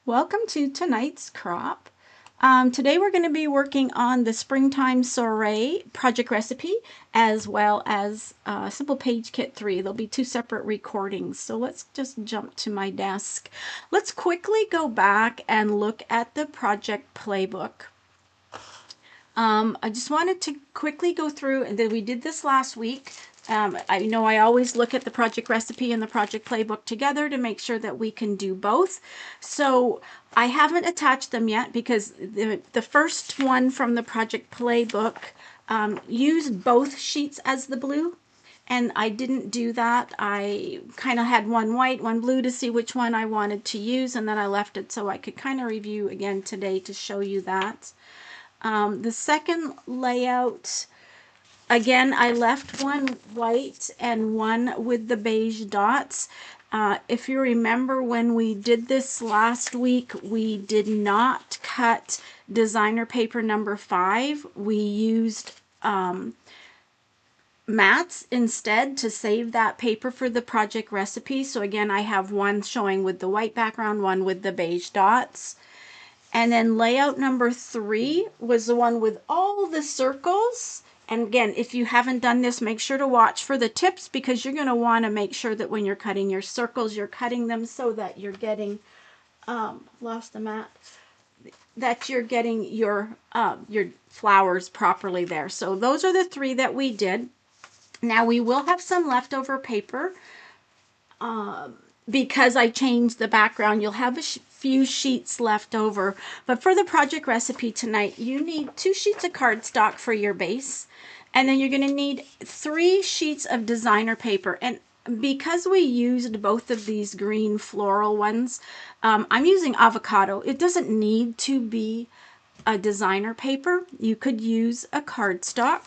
Welcome to tonight's crop. Today we're going to be working on the Springtime Soiree project recipe as well as Simple Page Kit 3. There'll be two separate recordings. So let's just jump to my desk. Let's quickly go back and look at the project playbook. I just wanted to quickly go through, and we did this last week. I know I always look at the project recipe and the project playbook together to make sure that we can do both. So I haven't attached them yet because the first one from the project playbook used both sheets as the blue. And I didn't do that. I kind of had one white, one blue to see which one I wanted to use, and then I left it so I could kind of review again today to show you that. The second layout, again, I left one white and one with the beige dots. If you remember when we did this last week, we did not cut designer paper number 5. We used mats instead to save that paper for the project recipe. So again, I have one showing with the white background, one with the beige dots. And then layout number 3 was the one with all the circles. And again, if you haven't done this, make sure to watch for the tips because you're going to want to make sure that when you're cutting your circles, you're cutting them so that you're getting, lost the mat, that you're getting your flowers properly there. So those are the 3 that we did. Now we will have some leftover paper. Because I changed the background, you'll have a few sheets left over. But for the project recipe tonight, you need 2 sheets of cardstock for your base. And then you're going to need 3 sheets of designer paper. And because we used both of these green floral ones, I'm using avocado. It doesn't need to be a designer paper. You could use a cardstock.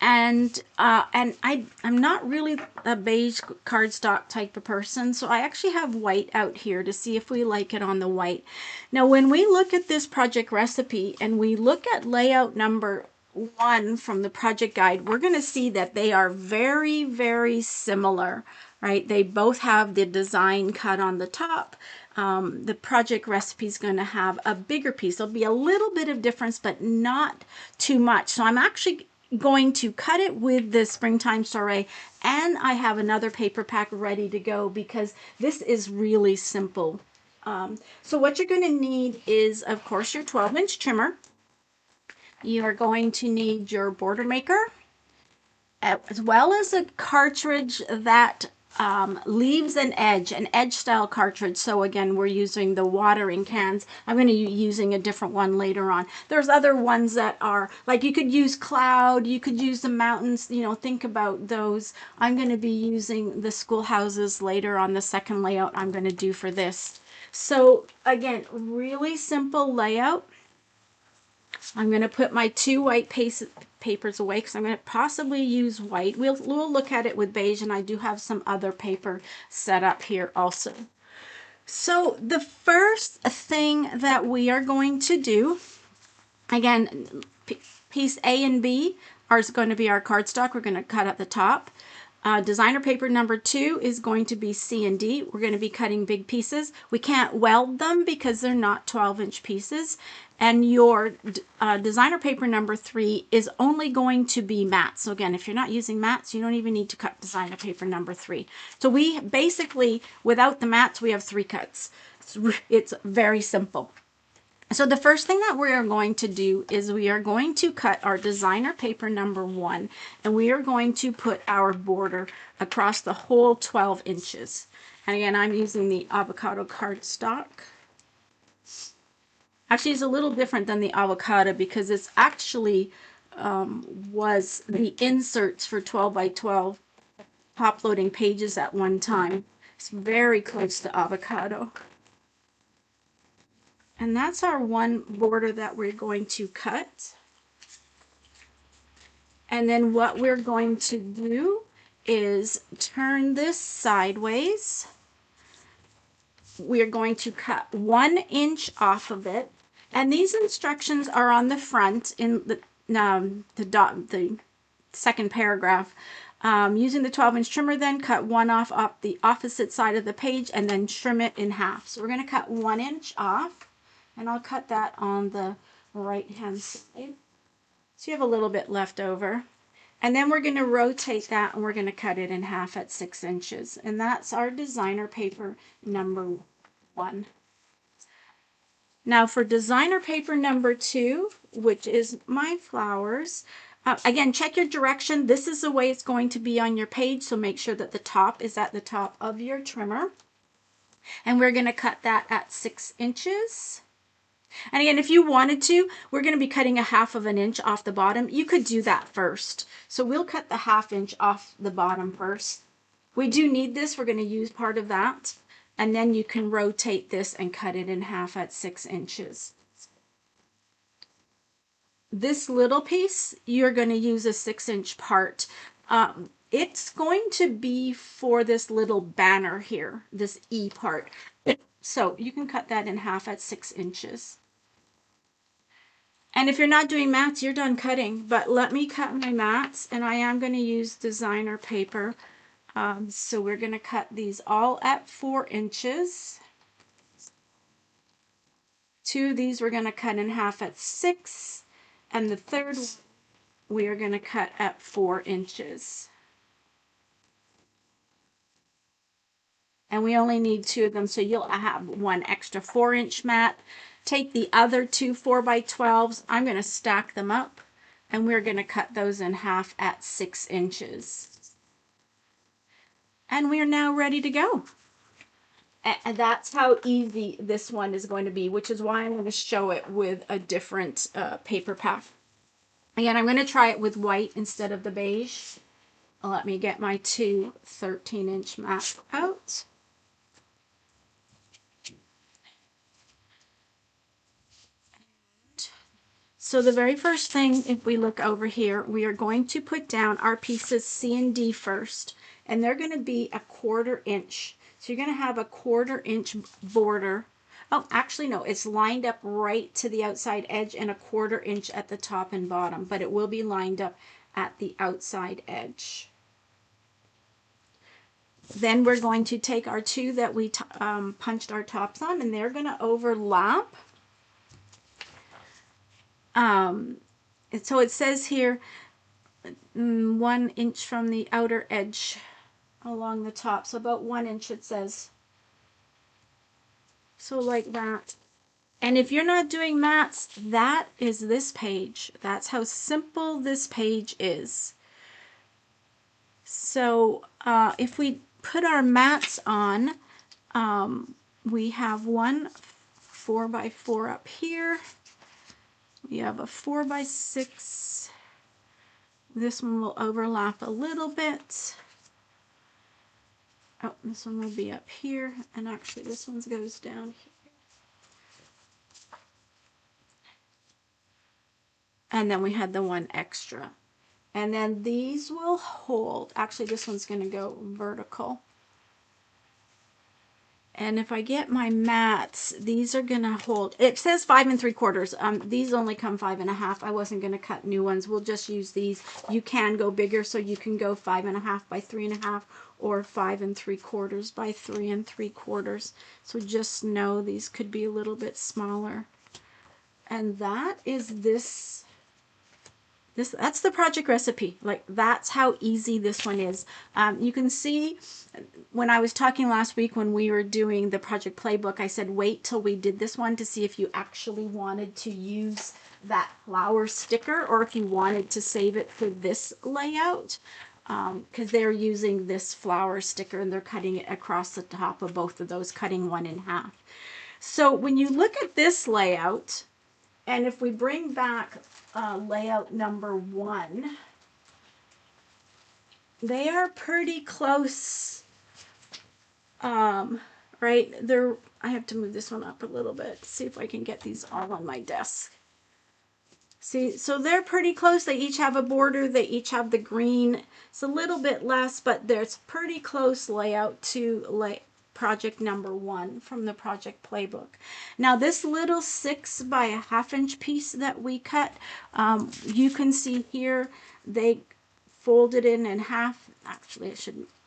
And I'm not really a beige cardstock type of person, so I actually have white out here to see if we like it on the white. Now, when we look at this project recipe and we look at layout number 1 from the project guide, we're going to see that they are very, very similar, right? They both have the design cut on the top. The project recipe is going to have a bigger piece. There'll be a little bit of difference, but not too much. So I'm actually going to cut it with the Springtime Soiree, and I have another paper pack ready to go because this is really simple. So what you're going to need is, of course, your 12-inch trimmer. You are going to need your border maker, as well as a cartridge that leaves an edge style cartridge. So again, we're using the watering cans. I'm going to be using a different one later on. There's other ones that are like, you could use cloud, you could use the mountains, you know, think about those. I'm going to be using the schoolhouses later on the second layout I'm going to do for this. So again, really simple layout. I'm going to put my 2 white papers away because I'm going to possibly use white. We'll look at it with beige, and I do have some other paper set up here also. So the first thing that we are going to do, again, piece A and B are going to be our cardstock. We're going to cut at the top. Designer paper number 2 is going to be C and D. We're going to be cutting big pieces. We can't weld them because they're not 12-inch pieces. And your designer paper number 3 is only going to be mats. So again, if you're not using mats, you don't even need to cut designer paper number 3. So we basically, without the mats, we have 3 cuts. It's very simple. So the first thing that we are going to do is we are going to cut our designer paper number 1, and we are going to put our border across the whole 12 inches. And again, I'm using the avocado cardstock. Actually, it's a little different than the avocado because it's actually was the inserts for 12 by 12 top loading pages at one time. It's very close to avocado. And that's our one border that we're going to cut. And then what we're going to do is turn this sideways. We're going to cut 1 inch off of it. And these instructions are on the front in the second paragraph. Using the 12-inch trimmer, then cut one off the opposite side of the page and then trim it in half. So we're going to cut 1 inch off, and I'll cut that on the right hand side. So you have a little bit left over. And then we're going to rotate that and we're going to cut it in half at 6 inches. And that's our designer paper number 1. Now for designer paper number 2, which is my flowers, again, check your direction. This is the way it's going to be on your page, so make sure that the top is at the top of your trimmer. And we're going to cut that at 6 inches. And again, if you wanted to, we're going to be cutting 1/2 inch off the bottom. You could do that first. So we'll cut the 1/2 inch off the bottom first. We do need this. We're going to use part of that. And then you can rotate this and cut it in half at 6 inches. This little piece, you're going to use a 6-inch part. It's going to be for this little banner here, this E part. So you can cut that in half at 6 inches. And if you're not doing mats, you're done cutting. But let me cut my mats, and I am going to use designer paper. So we're going to cut these all at 4 inches. 2 of these we're going to cut in half at 6. And the third we are going to cut at 4 inches. And we only need 2 of them, so you'll have 1 extra 4-inch mat. Take the other 2 4x12s. I'm going to stack them up, and we're going to cut those in half at 6 inches. And we are now ready to go. And that's how easy this one is going to be, which is why I'm going to show it with a different paper pack. Again, I'm going to try it with white instead of the beige. Let me get my 2 13-inch mats out. So the very first thing, if we look over here, we are going to put down our pieces C and D first, and they're going to be 1/4 inch. So you're going to have a 1/4 inch border. Oh, actually no, it's lined up right to the outside edge and 1/4 inch at the top and bottom, but it will be lined up at the outside edge. Then we're going to take our 2 that we punched our tops on, and they're going to overlap. So it says here 1 inch from the outer edge along the top. So about 1 inch it says. So like that. And if you're not doing mats, that is this page. That's how simple this page is. So if we put our mats on, we have one 4x4 up here. We have a 4x6. This one will overlap a little bit. Oh, this one will be up here, and actually this one goes down here. And then we had the one extra. And then these will hold. Actually, this one's going to go vertical. And if I get my mats, these are going to hold. It says 5 3/4. These only come 5 1/2. I wasn't going to cut new ones. We'll just use these. You can go bigger, so you can go 5 1/2 by 3 1/2 or 5 3/4 by 3 3/4. So just know these could be a little bit smaller. And that is this. That's the project recipe. Like, that's how easy this one is. You can see when I was talking last week when we were doing the project playbook, I said wait till we did this one to see if you actually wanted to use that flower sticker or if you wanted to save it for this layout, because they're using this flower sticker and they're cutting it across the top of both of those, cutting one in half. So when you look at this layout, and if we bring back layout number 1, they are pretty close, right? I have to move this one up a little bit, see if I can get these all on my desk. See, so they're pretty close. They each have a border. They each have the green. It's a little bit less, but there's pretty close layout to project number 1 from the project playbook. Now this little 6 by 1/2 inch piece that we cut, you can see here they folded in half Actually,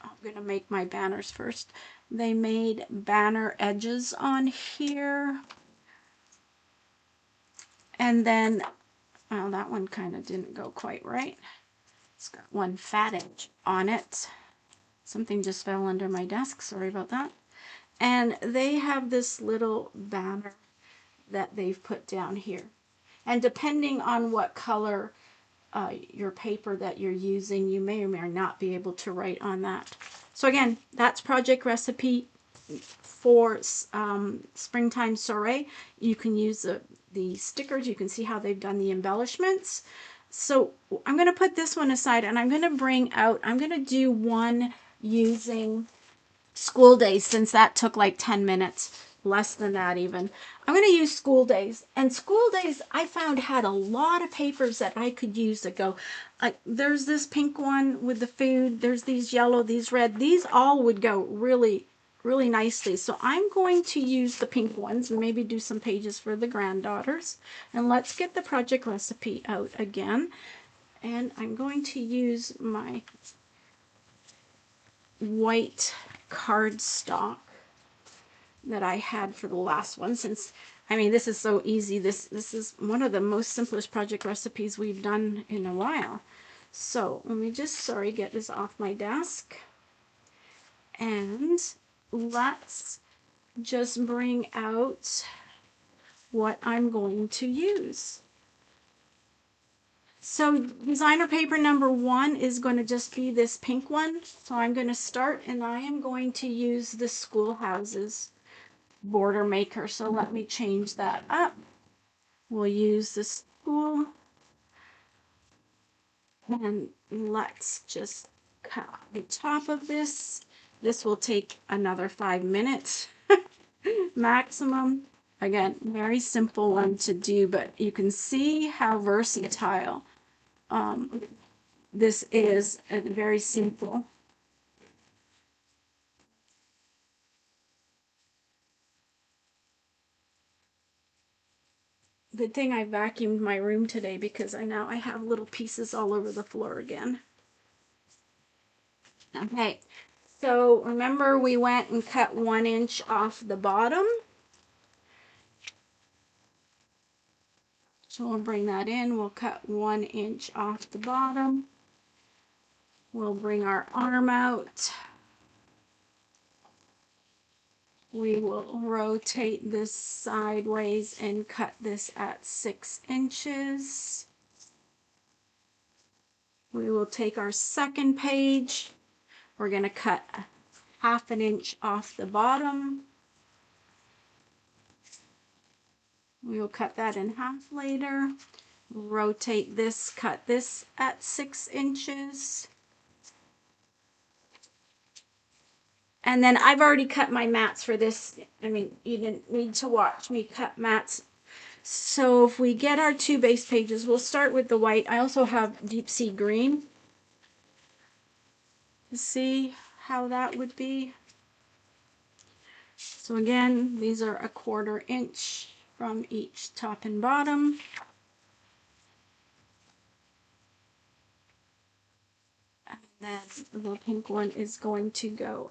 I'm gonna make my banners first. They made banner edges on here. And then, well, that one kind of didn't go quite right. It's got one fat edge on it. Something just fell under my desk, sorry about that. And they have this little banner that they've put down here. And depending on what color your paper that you're using, you may or may not be able to write on that. So again, that's project recipe for Springtime Soiree. You can use the stickers. You can see how they've done the embellishments. So I'm going to put this one aside and I'm going to bring out, I'm going to do one using School Days, since that took like 10 minutes, less than that even. I'm going to use School Days. And School Days, I found, had a lot of papers that I could use that go, there's this pink one with the food, there's these yellow, these red, these all would go really, really nicely. So I'm going to use the pink ones and maybe do some pages for the granddaughters. And let's get the project recipe out again. And I'm going to use my white cardstock that I had for the last one, since I mean this is so easy. This is one of the most simplest project recipes we've done in a while. So let me just get this off my desk, and let's just bring out what I'm going to use. So designer paper number 1 is going to just be this pink one. So I'm going to start, and I am going to use the Schoolhouses border maker. So let me change that up. We'll use the school, and let's just cut the top of this. This will take another 5 minutes maximum. Again, very simple one to do, but you can see how versatile this is, and very simple. Good thing I vacuumed my room today, because I have little pieces all over the floor again. Okay, so remember we went and cut 1 inch off the bottom. So we'll bring that in. We'll cut 1 inch off the bottom. We'll bring our arm out. We will rotate this sideways and cut this at 6 inches. We will take our second page. We're going to cut 1/2 inch off the bottom. We will cut that in half later. Rotate this, cut this at 6 inches. And then I've already cut my mats for this. I mean, you didn't need to watch me cut mats. So if we get our 2 base pages, we'll start with the white. I also have deep sea green. See how that would be. So again, these are 1/4 inch from each top and bottom. And then the pink one is going to go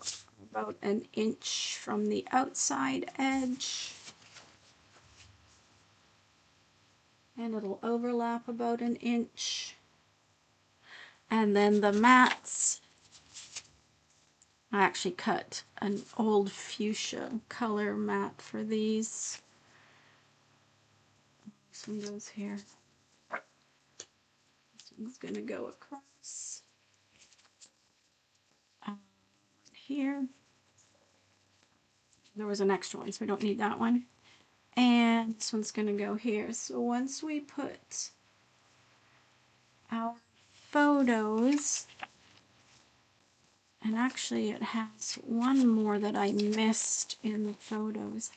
about 1 inch from the outside edge. And it'll overlap about 1 inch. And then the mats, I actually cut an old fuchsia color mat for these. This one goes here. This one's going to go across here. There was an extra one, so we don't need that one. And this one's going to go here. So once we put our photos, and actually it has one more that I missed in the photos.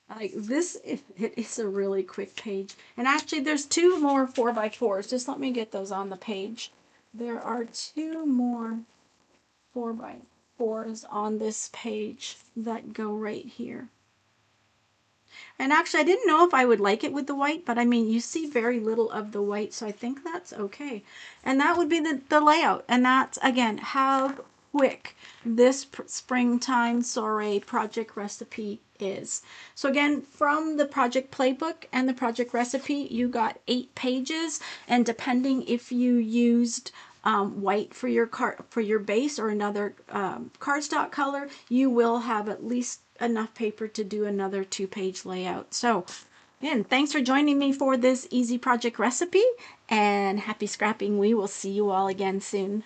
Like this, it is a really quick page. And actually there's 2 more 4x4s. Just let me get those on the page. There are 2 more 4x4s on this page that go right here. And actually, I didn't know if I would like it with the white, but I mean, you see very little of the white, so I think that's okay. And that would be the layout. And that's, again, how quick this springtime soiree project recipe is. So again, from the project playbook and the project recipe, you got 8 pages, and depending if you used white for your base or another cardstock color, you will have at least enough paper to do another 2-page layout. So again, thanks for joining me for this easy project recipe, and happy scrapping. We will see you all again soon.